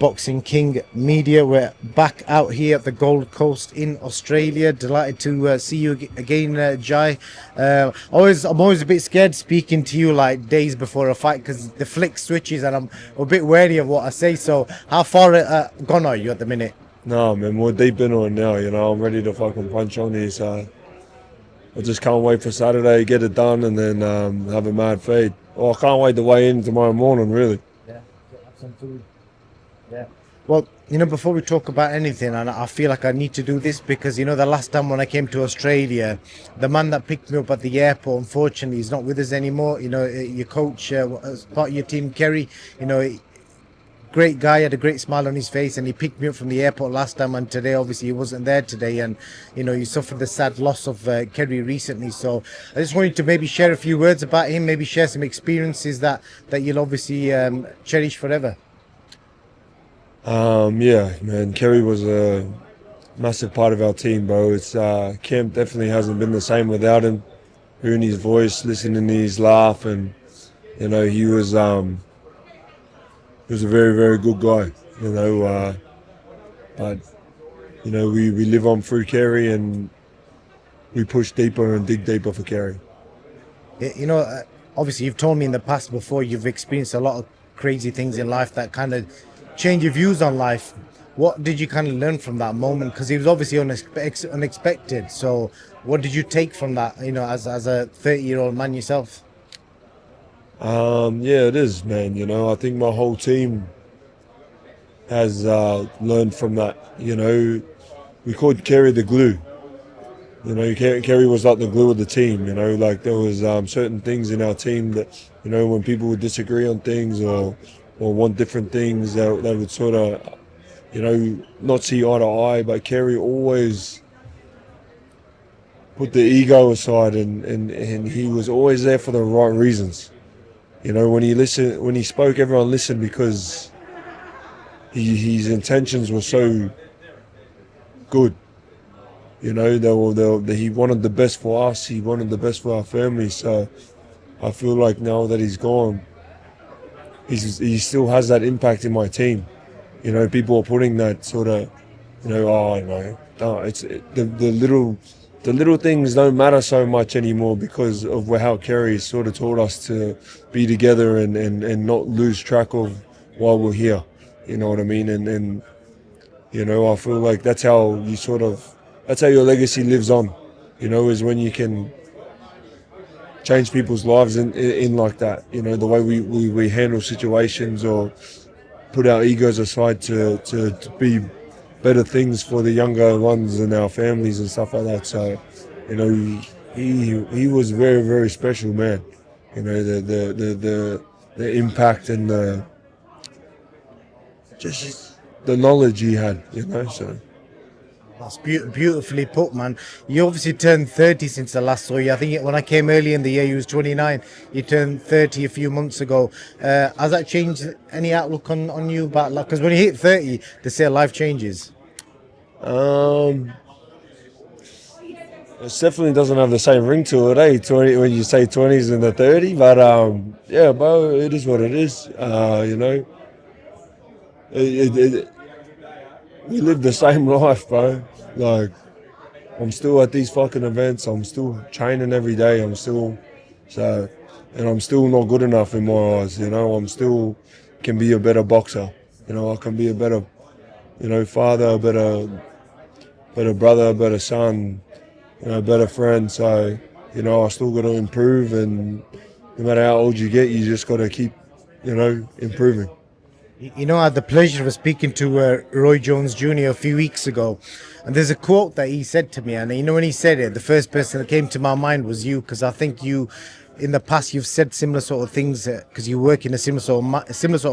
Boxing King Media. We're back out here at the Gold Coast in Australia. Delighted to see you again, Jai. I'm always a bit scared speaking to you like days before a fight because the flick switches and I'm a bit wary of what I say. So, how far gone are you at the minute? No, man, we're deep into it now. I'm ready to fucking punch on these. I just can't wait for Saturday, get it done, and then have a mad feed. Oh, I can't wait to weigh in tomorrow morning, really. Yeah, have some food. Yeah. Well, before we talk about anything, and I feel like I need to do this because, the last time when I came to Australia, the man that picked me up at the airport, unfortunately, is not with us anymore. Your coach, as part of your team, Kerry, great guy, had a great smile on his face, and he picked me up from the airport last time. And today, obviously, he wasn't there today, and you suffered the sad loss of Kerry recently. So I just wanted to maybe share a few words about him, maybe share some experiences that you'll obviously cherish forever. Yeah, man, Kerry was a massive part of our team, bro. Camp definitely hasn't been the same without him. Hearing his voice, listening to his laugh, and he was a very, very good guy. But we live on through Kerry, and we push deeper and dig deeper for Kerry. You know, uh, Obviously, you've told me in the past before you've experienced a lot of crazy things in life that kind of change your views on life. What did you kind of learn from that moment? Because it was obviously unexpected. So, what did you take from that? As a 30-year-old man yourself. Yeah, it is, man. I think my whole team has learned from that. We called Kerry the glue. Kerry was like the glue of the team. Like there was certain things in our team that, when people would disagree on things or want different things, they would sort of, not see eye to eye. But Kerry always put the ego aside, and he was always there for the right reasons. When he spoke, everyone listened because his intentions were so good. He wanted the best for us. He wanted the best for our family. So I feel like now that he's gone, he still has that impact in my team. People are putting that sort of, no, the little things don't matter so much anymore because of how Kerry sort of taught us to be together and not lose track of why we're here. You know what I mean? And I feel like that's how your legacy lives on. Is when you can change people's lives in like that. The way we handle situations or put our egos aside to be better things for the younger ones and our families and stuff like that. So, he was very, very special, man. The impact and just the knowledge he had. So. That's beautifully put, man. You obviously turned 30 since I last saw you. I think when I came early in the year, you was 29. You turned 30 a few months ago. Has that changed any outlook on you? Because when you hit 30, they say life changes. Um, it definitely doesn't have the same ring to it, eh? 20 when you say 20s and the 30, but yeah, bro, it is what it is. It, we live the same life, bro. Like I'm still at these fucking events. I'm still training every day. So, and I'm still not good enough in my eyes. I'm still can be a better boxer. I can be a better, father, a better brother, a better son, a better friend. So, I still got to improve, and no matter how old you get, you just got to keep, improving. I had the pleasure of speaking to Roy Jones Jr. a few weeks ago, and there's a quote that he said to me, and when he said it, the first person that came to my mind was you, because I think you, in the past, you've said similar sort of things because you work in a similar sort of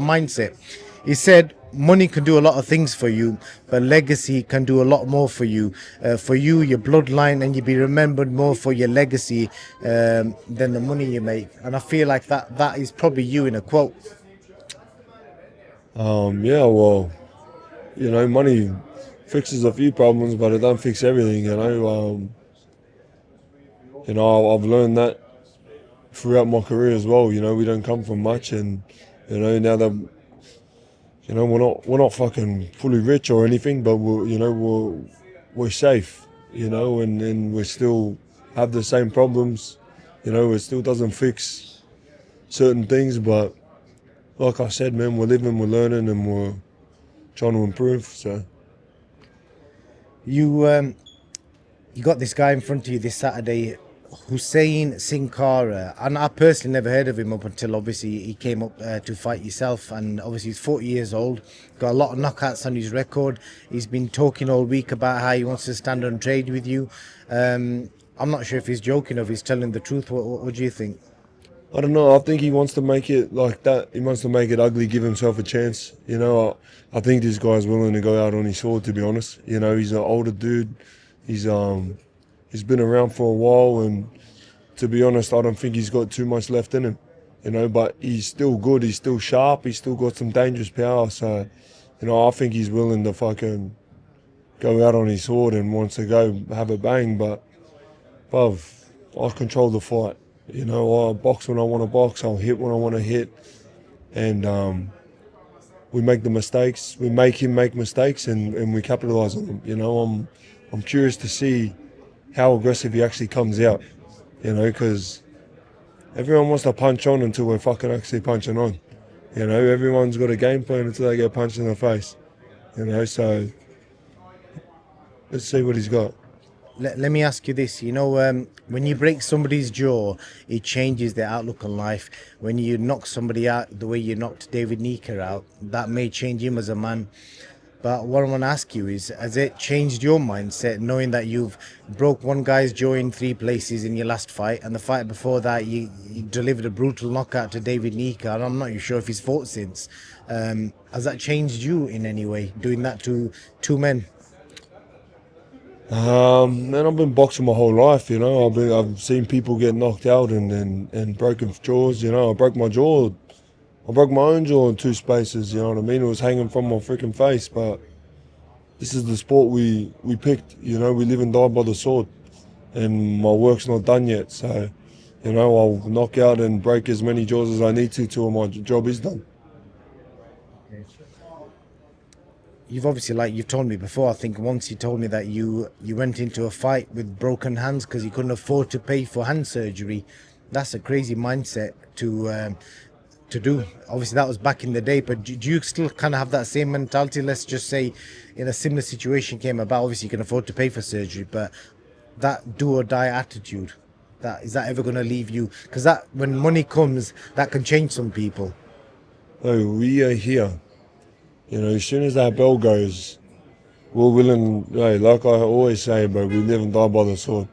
mindset. He said, "Money can do a lot of things for you, but legacy can do a lot more for you. For you, your bloodline, and you'll be remembered more for your legacy than the money you make." And I feel like that is probably you in a quote. Yeah, well, money fixes a few problems, but it don't fix everything. I've learned that throughout my career as well. We don't come from much, and now that You know, we're not fucking fully rich or anything, but we're safe. You know, and we still have the same problems. You know, it still doesn't fix certain things, but like I said, man, we're living, we're learning, and we're trying to improve. So You you got this guy in front of you this Saturday, Hussein Sinkara, and I personally never heard of him up until obviously he came up to fight yourself, and obviously he's 40 years old, got a lot of knockouts on his record. He's been talking all week about how he wants to stand on trade with you. I'm not sure if he's joking or if he's telling the truth. What do you think? I don't know. I think he wants to make it like that. He wants to make it ugly, give himself a chance. You know, I think this guy's willing to go out on his sword. To be honest, you know, he's an older dude. He's been around for a while, and to be honest, I don't think he's got too much left in him. You know, but he's still good. He's still sharp. He's still got some dangerous power. So, you know, I think he's willing to fucking go out on his sword and wants to go have a bang. But, bruv, I control the fight. You know, I'll box when I want to box. I'll hit when I want to hit. And we make the mistakes. We make him make mistakes, and we capitalise on them. You know, I'm curious to see how aggressive he actually comes out. You know, because everyone wants to punch on until we're fucking actually punching on. You know, everyone's got a game plan until they get punched in the face. You know, so let's see what he's got. Let me ask you this. You know, when you break somebody's jaw, it changes their outlook on life. When you knock somebody out the way you knocked David Nika out, that may change him as a man. But what I want to ask you is, has it changed your mindset knowing that you've broke one guy's jaw in 3 places in your last fight, and the fight before that you delivered a brutal knockout to David Nika, and I'm not even sure if he's fought since. Has that changed you in any way, doing that to 2 men? Man, I've been boxing my whole life. You know, I've seen people get knocked out and broken jaws. You know, I broke my jaw. I broke my own jaw in 2 spaces. You know what I mean? It was hanging from my freaking face. But this is the sport we picked. You know, we live and die by the sword, and my work's not done yet. So, you know, I'll knock out and break as many jaws as I need to till my job is done. You've obviously, like you've told me before, I think once you told me that you went into a fight with broken hands because you couldn't afford to pay for hand surgery. That's a crazy mindset to do. Obviously, that was back in the day, but do you still kind of have that same mentality? Let's just say in a similar situation came about, obviously you can afford to pay for surgery, but that do or die attitude, that is that ever going to leave you? Because that, when money comes, that can change some people. So we are here. You know, as soon as that bell goes, we're willing. Hey, like I always say, bro, we live and die by the sword.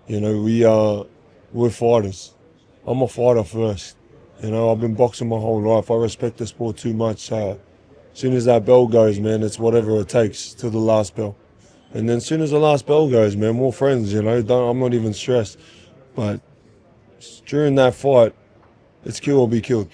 You know, we're fighters. I'm a fighter first. You know, I've been boxing my whole life. I respect the sport too much. So as soon as that bell goes, man, it's whatever it takes till the last bell. And then as soon as the last bell goes, man, we're friends. You know, I'm not even stressed. But during that fight, it's kill or be killed.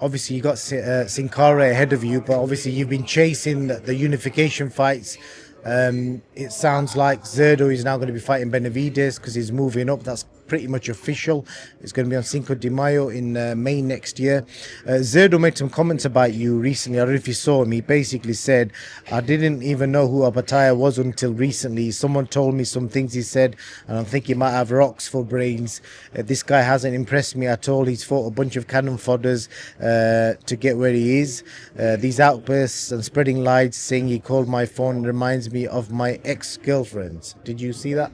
Obviously you got Sin Cara ahead of you, but obviously you've been chasing the unification fights. It sounds like Zerdo is now going to be fighting Benavides because he's moving up. That's pretty much official. It's going to be on Cinco de Mayo in May next year. Zerdo made some comments about you recently. I don't know if you saw him. He basically said, I didn't even know who Opetaia was until recently. Someone told me some things he said, and I think he might have rocks for brains. This guy hasn't impressed me at all. He's fought a bunch of cannon fodders to get where he is. These outbursts and spreading lies, saying he called my phone, reminds me of my ex-girlfriends. Did you see that?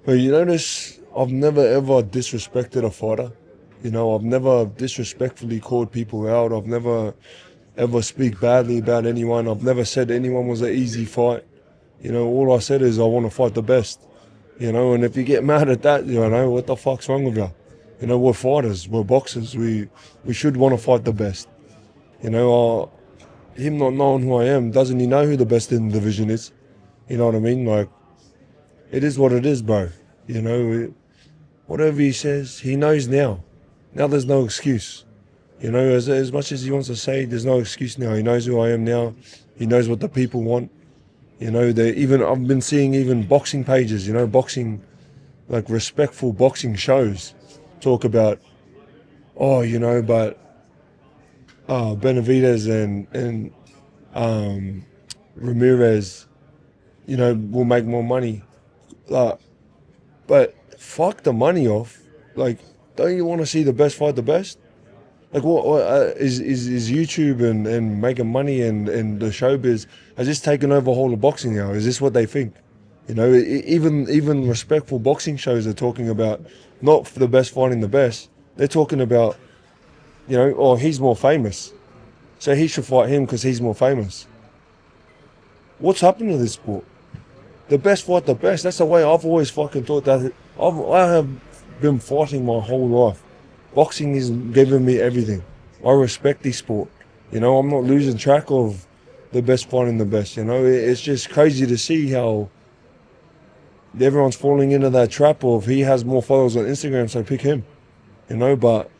But you notice I've never ever disrespected a fighter. You know, I've never disrespectfully called people out. I've never ever speak badly about anyone. I've never said anyone was an easy fight. You know, all I said is I want to fight the best. You know, and if you get mad at that, you know, what the fuck's wrong with you? You know, we're fighters, we're boxers. We should want to fight the best. You know, him not knowing who I am, doesn't he know who the best in the division is? You know what I mean? Like, it is what it is, bro. You know, whatever he says, he knows now. Now there's no excuse. You know, as much as he wants to say, there's no excuse now. He knows who I am now. He knows what the people want. You know, I've been seeing even boxing pages, you know, boxing, like respectful boxing shows talk about, oh, you know, but Benavidez and Ramirez, will make more money. Uh, but fuck the money off. Like, don't you want to see the best fight the best? Like, what is YouTube and making money and the showbiz has this taken over whole of boxing now? Is this what they think? Even respectful boxing shows are talking about not for the best fighting the best. They're talking about, oh, he's more famous, so he should fight him because he's more famous. What's happened to this sport? The best fight the best. That's the way I've always fucking thought that. I have been fighting my whole life. Boxing has given me everything. I respect this sport. I'm not losing track of the best fighting the best. It's just crazy to see how everyone's falling into that trap of he has more followers on Instagram, so pick him. But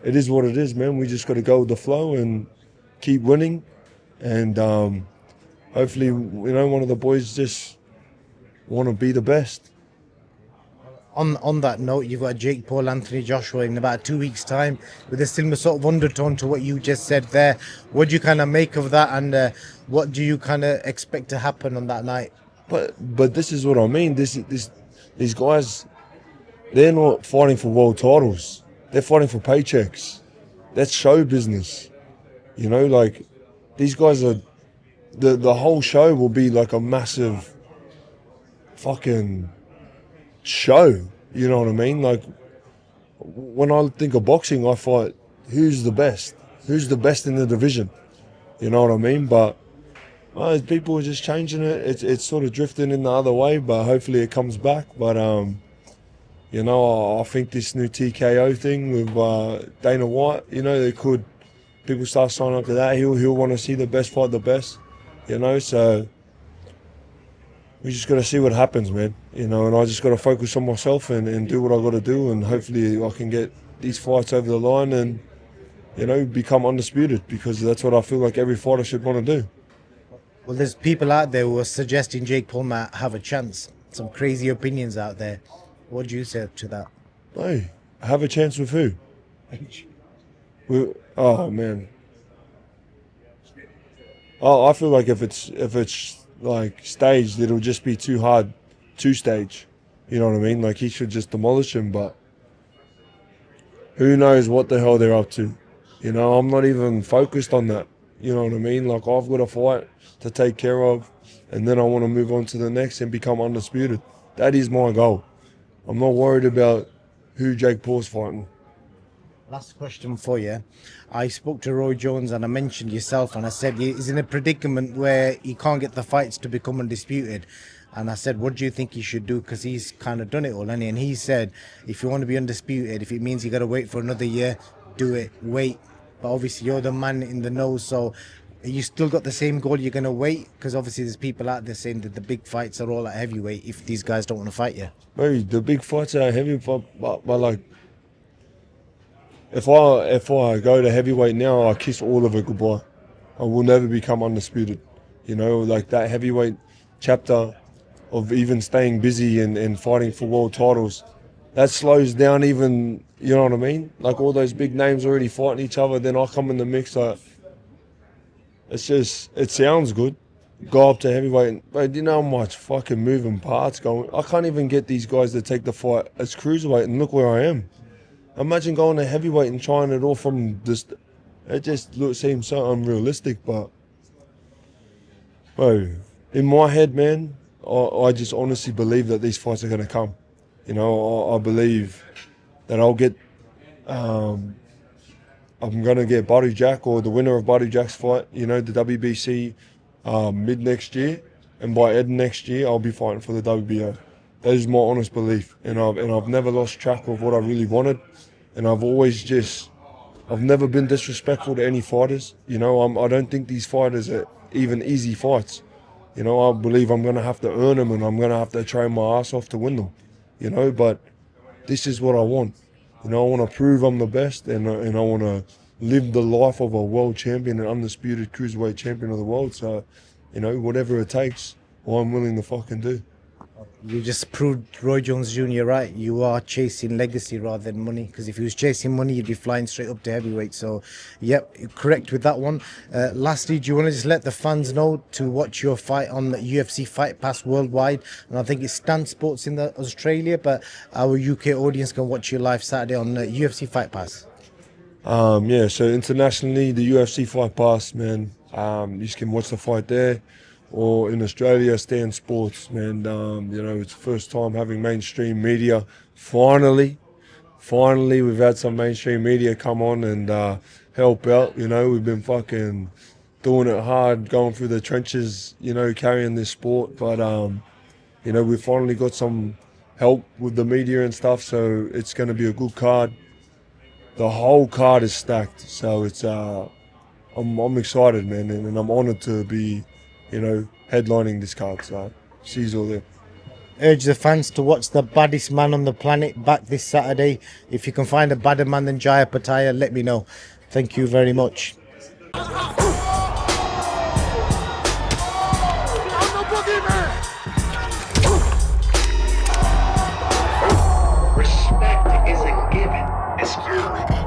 it is what it is, man. We just got to go with the flow and keep winning. And hopefully, one of the boys just want to be the best. On that note, you've got Jake Paul, Anthony Joshua in about 2 weeks' time with a similar sort of undertone to what you just said there. What do you kind of make of that, and what do you kind of expect to happen on that night? But this is what I mean. These guys, they're not fighting for world titles. They're fighting for paychecks. That's show business. Like, these guys are, the whole show will be like a massive fucking show. You know what I mean? Like, when I think of boxing, I fight who's the best? Who's the best in the division? You know what I mean? But people are just changing it. It's sort of drifting in the other way, but hopefully it comes back. But I think this new TKO thing with Dana White, people start signing up to that. He'll want to see the best fight the best, so we just got to see what happens, man. And I just got to focus on myself and do what I got to do, and hopefully I can get these fights over the line and, become undisputed, because that's what I feel like every fighter should want to do. Well, there's people out there who are suggesting Jake Paul might have a chance. Some crazy opinions out there. What do you say to that? Hey, have a chance with who? Oh man. I feel like if it's like staged, it'll just be too hard to stage. You know what I mean? Like, he should just demolish him, but who knows what the hell they're up to. I'm not even focused on that. You know what I mean? Like, I've got a fight to take care of, and then I want to move on to the next and become undisputed. That is my goal. I'm not worried about who Jake Paul's fighting. Last question for you. I spoke to Roy Jones and I mentioned yourself, and I said he's in a predicament where he can't get the fights to become undisputed. And I said, what do you think he should do? Because he's kind of done it all, and he said, if you want to be undisputed, if it means you got to wait for another year, do it. Wait. But obviously you're the man in the know, so you still got the same goal? You're going to wait? Because obviously there's people out there saying that the big fights are all at heavyweight if these guys don't want to fight you. Hey, the big fights are heavyweight, but like, if I go to heavyweight now, I kiss all of it goodbye. I will never become undisputed. Like that heavyweight chapter of even staying busy and fighting for world titles, that slows down even, you know what I mean? Like, all those big names already fighting each other, then I come in the mix. It sounds good. Go up to heavyweight, but you know how much fucking moving parts going. I can't even get these guys to take the fight as cruiserweight, and look where I am. Imagine going to heavyweight and trying it all from this. It just seems so unrealistic, but bro, in my head, man, I just honestly believe that these fights are going to come. I believe that I'll get, I'm going to get Badu Jack, or the winner of Badu Jack's fight, the WBC mid next year, and by end next year, I'll be fighting for the WBO. That is my honest belief, and I've never lost track of what I really wanted, and I've never been disrespectful to any fighters. I don't think these fighters are even easy fights. I believe I'm going to have to earn them, and I'm going to have to train my ass off to win them. But this is what I want. I want to prove I'm the best, and I want to live the life of a world champion and undisputed cruiserweight champion of the world. So, whatever it takes, I'm willing to fucking do. You just proved Roy Jones Jr. right. You are chasing legacy rather than money. Because if he was chasing money, you'd be flying straight up to heavyweight. So, yep, you're correct with that one. Lastly, do you want to just let the fans know to watch your fight on the UFC Fight Pass worldwide? And I think it's Stan Sports in the Australia, but our UK audience can watch you live Saturday on UFC Fight Pass. Yeah, so internationally, the UFC Fight Pass, man, you can watch the fight there, or in Australia, Stan Sports, man. It's the first time having mainstream media. Finally, we've had some mainstream media come on and help out. We've been fucking doing it hard, going through the trenches, carrying this sport. But, we finally got some help with the media and stuff, so it's going to be a good card. The whole card is stacked, so it's I'm excited, man, and I'm honoured to be, headlining this card. So see you all there. Urge the fans to watch the baddest man on the planet back this Saturday. If you can find a badder man than Jai Opetaia, let me know. Thank you very much. Respect isn't given, it's earned.